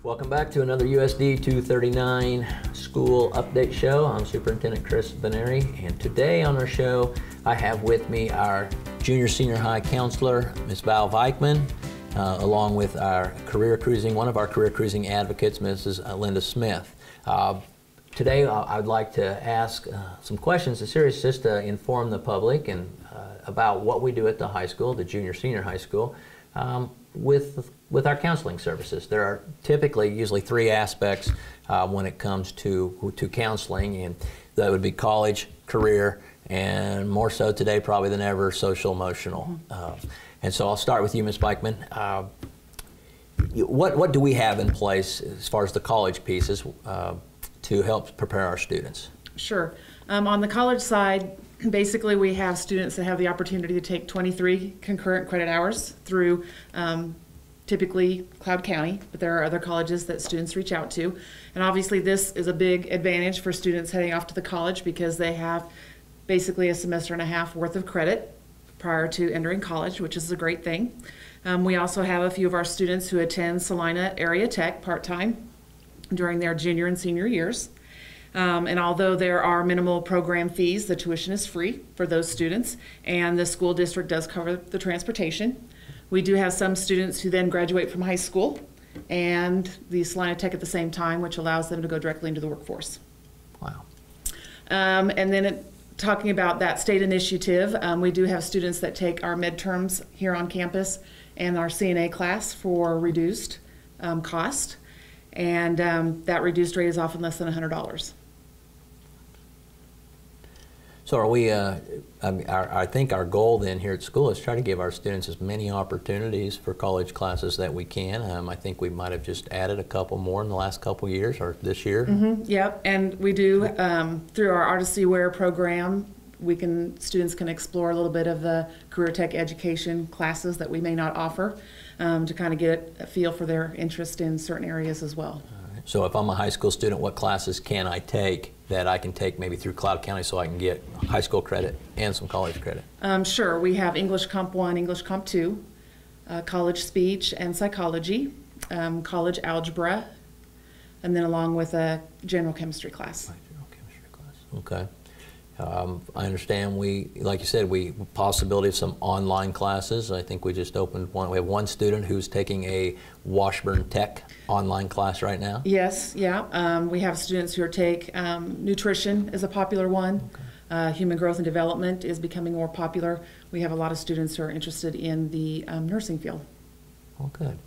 Welcome back to another USD 239 school update show. I'm Superintendent Chris Veneri, and today on our show I have with me our junior senior high counselor, Ms. Val Beikmann, along with our one of our career cruising advocates, Mrs. Linda Smith. Today I'd like to ask some questions, a series just to inform the public and about what we do at the high school, the junior senior high school, with our counseling services. There are usually three aspects when it comes to counseling, and that would be college, career, and more so today probably than ever, social emotional. And so I'll start with you, Ms. Beikmann. What do we have in place as far as the college pieces to help prepare our students? Sure. On the college side, basically we have students that have the opportunity to take 23 concurrent credit hours through typically Cloud County, but there are other colleges that students reach out to. And obviously this is a big advantage for students heading off to the college because they have basically a semester and a half worth of credit prior to entering college, which is a great thing. We also have a few of our students who attend Salina Area Tech part-time during their junior and senior years. And although there are minimal program fees, the tuition is free for those students, and the school district does cover the transportation. We do have some students who then graduate from high school and the Salina Tech at the same time, which allows them to go directly into the workforce. Wow. And then talking about that state initiative, we do have students that take our midterms here on campus and our CNA class for reduced cost. And that reduced rate is often less than $100. So are we, I think our goal then here at school is try to give our students as many opportunities for college classes that we can. I think we might have just added a couple more in the last couple years or this year. Yep, and we do, through our Artistry Wear program, students can explore a little bit of the career tech education classes that we may not offer to kind of get a feel for their interest in certain areas as well. So if I'm a high school student, what classes can I take that I can take maybe through Cloud County so I can get high school credit and some college credit? Sure. We have English Comp 1, English Comp 2, college speech and psychology, college algebra, and then along with a general chemistry class. General chemistry class. Okay. I understand like you said, possibility of some online classes. I think we just opened one. We have one student who's taking a Washburn Tech online class right now. Yes, yeah. We have students who take nutrition is a popular one. Okay. Human growth and development is becoming more popular. We have a lot of students who are interested in the nursing field. Oh, good.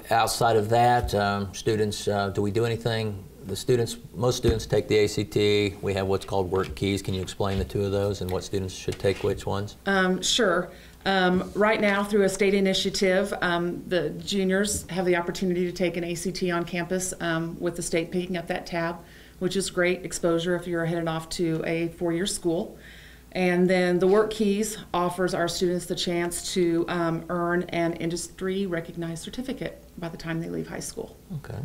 Outside of that, students, do we do anything? Most students take the ACT. We have what's called WorkKeys. Can you explain the two of those and what students should take which ones? Sure. Right now, through a state initiative, the juniors have the opportunity to take an ACT on campus with the state picking up that tab, which is great exposure if you're headed off to a four-year school. And then the WorkKeys offers our students the chance to earn an industry-recognized certificate by the time they leave high school. Okay.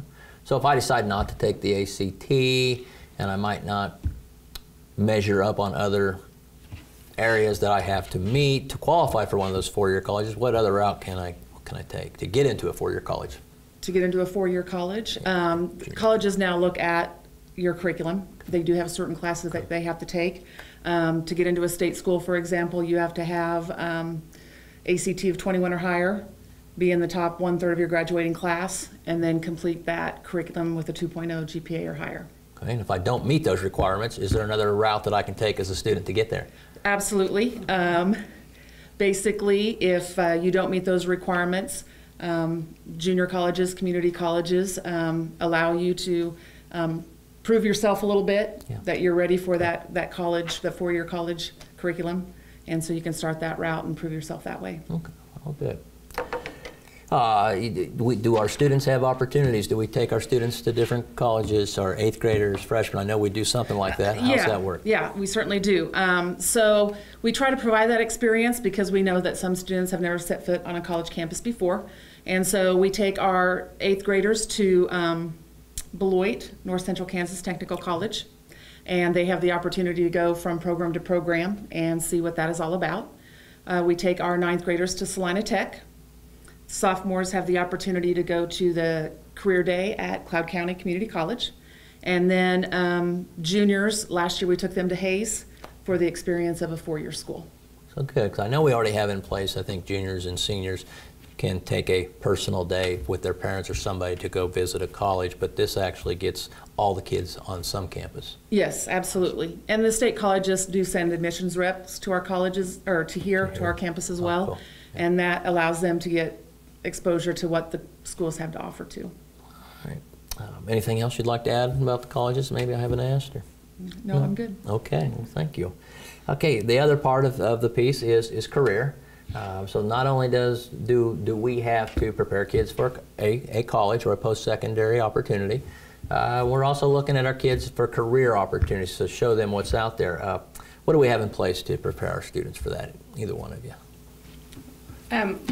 So if I decide not to take the ACT and I might not measure up on other areas that I have to meet to qualify for one of those four-year colleges, what other route can I take to get into a four-year college? To get into a four-year college, colleges now look at your curriculum. They do have certain classes that they have to take. To get into a state school, for example, you have to have ACT of 21 or higher, be in the top 1/3 of your graduating class, and then complete that curriculum with a 2.0 GPA or higher. Okay, and if I don't meet those requirements, is there another route that I can take as a student to get there? Absolutely. Basically, if you don't meet those requirements, junior colleges, community colleges allow you to prove yourself a little bit, that you're ready for that college, the four-year college curriculum, and so you can start that route and prove yourself that way. Okay, all good. Do our students have opportunities? Do we take our students to different colleges, or eighth graders, freshmen? I know we do something like that. How's that work? Yeah, we certainly do. So we try to provide that experience because we know that some students have never set foot on a college campus before. And so we take our eighth graders to Beloit, North Central Kansas Technical College, and they have the opportunity to go from program to program and see what that is all about. We take our ninth graders to Salina Tech. Sophomores have the opportunity to go to the career day at Cloud County Community College. And then juniors, last year we took them to Hayes for the experience of a 4-year school. So good, because I know we already have in place, I think juniors and seniors can take a personal day with their parents or somebody to go visit a college, but this actually gets all the kids on some campus. Yes, absolutely. And the state colleges do send admissions reps to our colleges, or to our campus as well. Cool. Yeah. And that allows them to get exposure to what the schools have to offer too. All right. Anything else you'd like to add about the colleges maybe I haven't asked? Or? No, I'm good. Okay, well, thank you. Okay, the other part of the piece is career. So not only do we have to prepare kids for a college or a post-secondary opportunity, we're also looking at our kids for career opportunities to show them what's out there. What do we have in place to prepare our students for that, either one of you?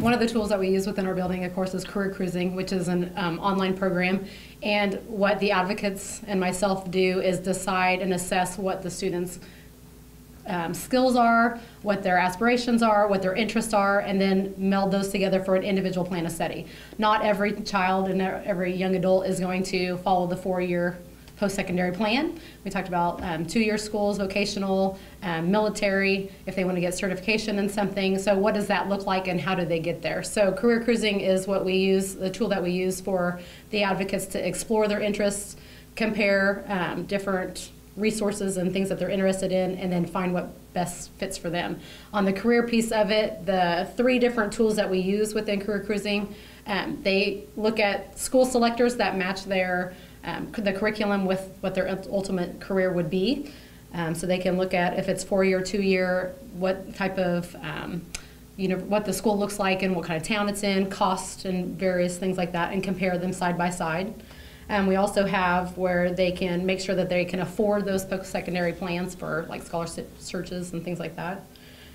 One of the tools that we use within our building, of course, is Career Cruising, which is an online program. And what the advocates and myself do is decide and assess what the students' skills are, what their aspirations are, what their interests are, and then meld those together for an individual plan of study. Not every child and every young adult is going to follow the 4-year post-secondary plan. We talked about 2-year schools, vocational, military, if they want to get certification in something. So what does that look like and how do they get there? So Career Cruising is what we use, the tool that we use for the advocates to explore their interests, compare different resources and things that they're interested in, and then find what best fits for them. On the career piece of it, the 3 different tools that we use within Career Cruising, they look at school selectors that match their the curriculum with what their ultimate career would be. So they can look at if it's 4-year, 2-year, what type of, what the school looks like and what kind of town it's in, cost and various things like that, and compare them side by side. We also have where they can make sure that they can afford those post-secondary plans for like scholarship searches and things like that.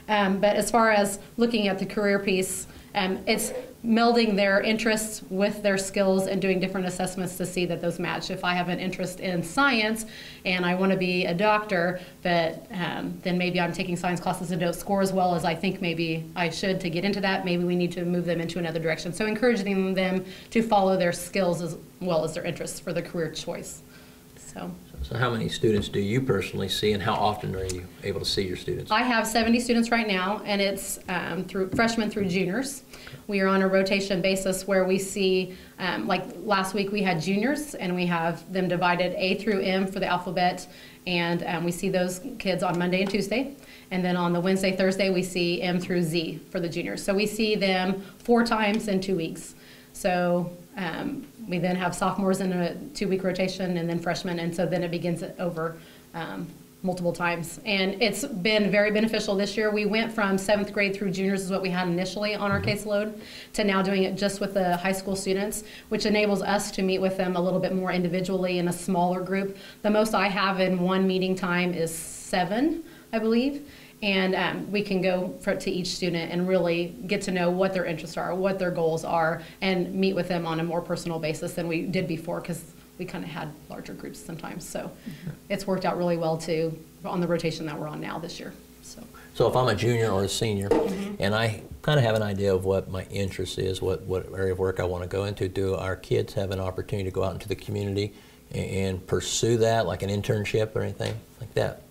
But as far as looking at the career piece, it's melding their interests with their skills and doing different assessments to see that those match. If I have an interest in science and I want to be a doctor, but then maybe I'm taking science classes and don't score as well as I think maybe I should to get into that, maybe we need to move them into another direction. So encouraging them to follow their skills as well as their interests for the career choice. So how many students do you personally see, and how often are you able to see your students? I have 70 students right now, and it's through freshmen through juniors. We are on a rotation basis where we see, like last week we had juniors, and we have them divided A through M for the alphabet, and we see those kids on Monday and Tuesday. And then on the Wednesday, Thursday, we see M through Z for the juniors. So we see them 4 times in 2 weeks. So we then have sophomores in a 2-week rotation and then freshmen, and so then it begins over multiple times. And it's been very beneficial this year. We went from 7th grade through juniors is what we had initially on our caseload to now doing it just with the high school students, which enables us to meet with them a little bit more individually in a smaller group. The most I have in one meeting time is 7, I believe. And we can go to each student and really get to know what their interests are, what their goals are, and meet with them on a more personal basis than we did before, because we kind of had larger groups sometimes. So it's worked out really well too on the rotation that we're on now this year. So if I'm a junior or a senior, and I kind of have an idea of what my interest is, what area of work I want to go into, do our kids have an opportunity to go out into the community and pursue that, like an internship or anything like that?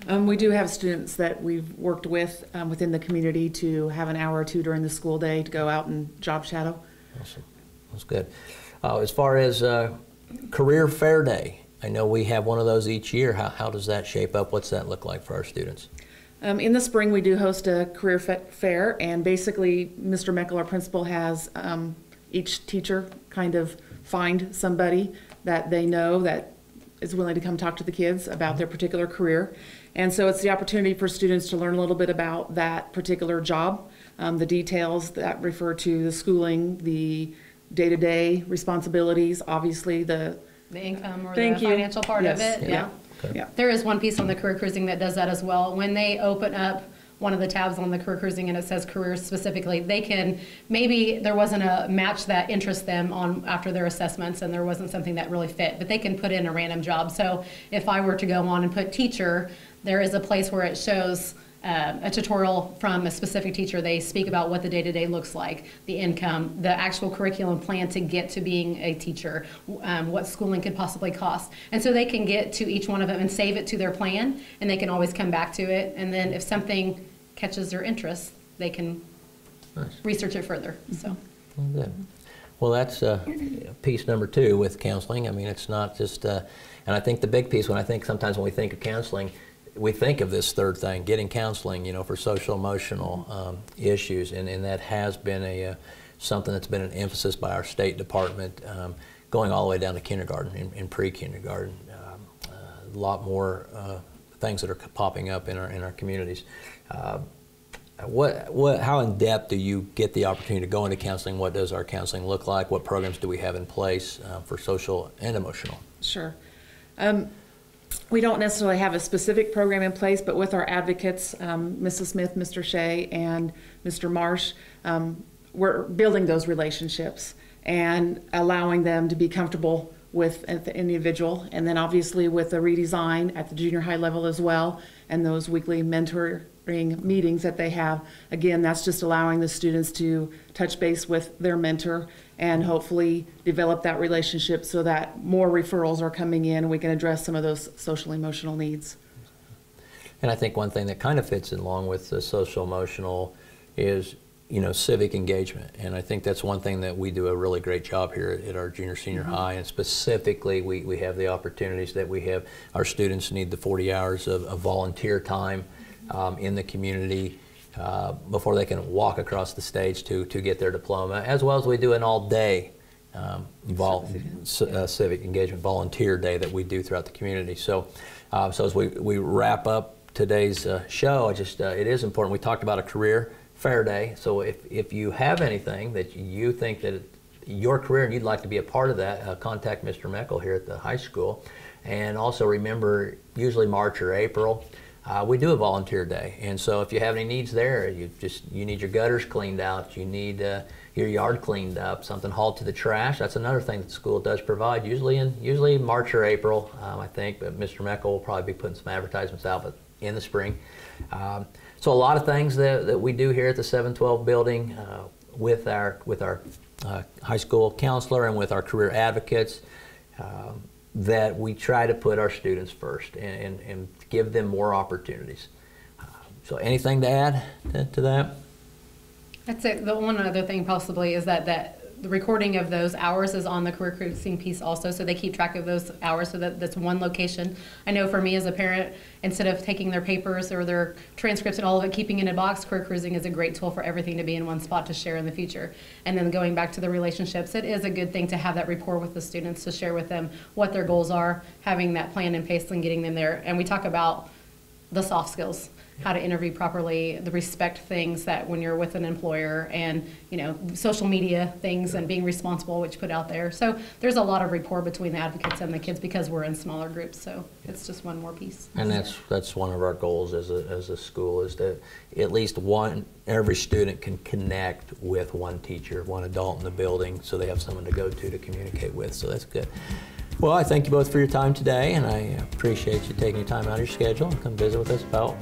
We do have students that we've worked with within the community to have an hour or 2 during the school day to go out and job shadow. Awesome. That's good. As far as Career Fair Day, I know we have one of those each year. How does that shape up? What's that look like for our students? In the spring, we do host a career fair, and basically Mr. Meckel, our principal, has each teacher kind of find somebody that they know that is willing to come talk to the kids about their particular career. And so it's the opportunity for students to learn a little bit about that particular job, the details that refer to the schooling, the day-to-day responsibilities, obviously the income or the financial part of it. Yeah. Okay. Yeah. There is one piece on the Career Cruising that does that as well. When they open up one of the tabs on the Career Cruising and it says careers specifically, they can, maybe there wasn't a match that interests them on after their assessments and there wasn't something that really fit, but they can put in a random job. So if I were to go on and put teacher, there is a place where it shows a tutorial from a specific teacher. They speak about what the day-to-day looks like, the income, the actual curriculum plan to get to being a teacher, what schooling could possibly cost. And so they can get to each one of them and save it to their plan, and they can always come back to it. And then if something catches their interest, they can research it further. So. Good. Well, that's piece number 2 with counseling. I mean, it's not just, and I think the big piece, sometimes when we think of counseling, we think of this third thing, getting counseling, you know, for social emotional issues, and that has been something that's been an emphasis by our State Department, going all the way down to kindergarten and pre-kindergarten. A lot more things that are popping up in our communities. How in depth do you get the opportunity to go into counseling? What does our counseling look like? What programs do we have in place for social and emotional? Sure. We don't necessarily have a specific program in place, but with our advocates, Mrs. Smith, Mr. Shea, and Mr. Marsh, we're building those relationships and allowing them to be comfortable with the individual, and then obviously with the redesign at the junior high level as well, and those weekly mentoring meetings that they have. Again, that's just allowing the students to touch base with their mentor and hopefully develop that relationship so that more referrals are coming in and we can address some of those social emotional needs. And I think one thing that kind of fits in along with the social emotional is, you know, civic engagement. And I think that's one thing that we do a really great job here at our junior senior high, and specifically we have the opportunities that we have. Our students need the 40 hours of volunteer time in the community before they can walk across the stage to get their diploma, as well as we do an all-day civic engagement volunteer day that we do throughout the community. So, so as we wrap up today's show, it is important. We talked about a career fair day. So if you have anything that you think that your career and you'd like to be a part of that, contact Mr. Meckel here at the high school. And also remember, usually March or April, we do a volunteer day, and so if you have any needs there, you need your gutters cleaned out, you need your yard cleaned up, something hauled to the trash. That's another thing that the school does provide, usually March or April, I think. But Mr. Meckel will probably be putting some advertisements out, but in the spring. So a lot of things that we do here at the 712 building with our high school counselor and with our career advocates. That we try to put our students first and give them more opportunities. So anything to add to that? I'd say the one other thing possibly is that the recording of those hours is on the career cruising piece also, so they keep track of those hours, so that's one location. I know for me as a parent, instead of taking their papers or their transcripts and all of it, keeping in a box, career cruising is a great tool for everything to be in one spot to share in the future. And then going back to the relationships, it is a good thing to have that rapport with the students, to share with them what their goals are, having that plan in place and getting them there. And we talk about the soft skills, how to interview properly, the respect things that when you're with an employer, and social media things and being responsible, which put out there. So there's a lot of rapport between the advocates and the kids because we're in smaller groups. So it's just one more piece. And that's one of our goals as a school, is that at least every student can connect with one teacher, one adult in the building, so they have someone to go to communicate with. So that's good. Well, I thank you both for your time today, and I appreciate you taking your time out of your schedule and come visit with us about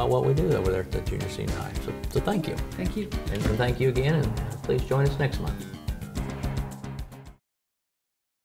what we do over there at the junior senior high. So thank you. Thank you. And thank you again, and please join us next month.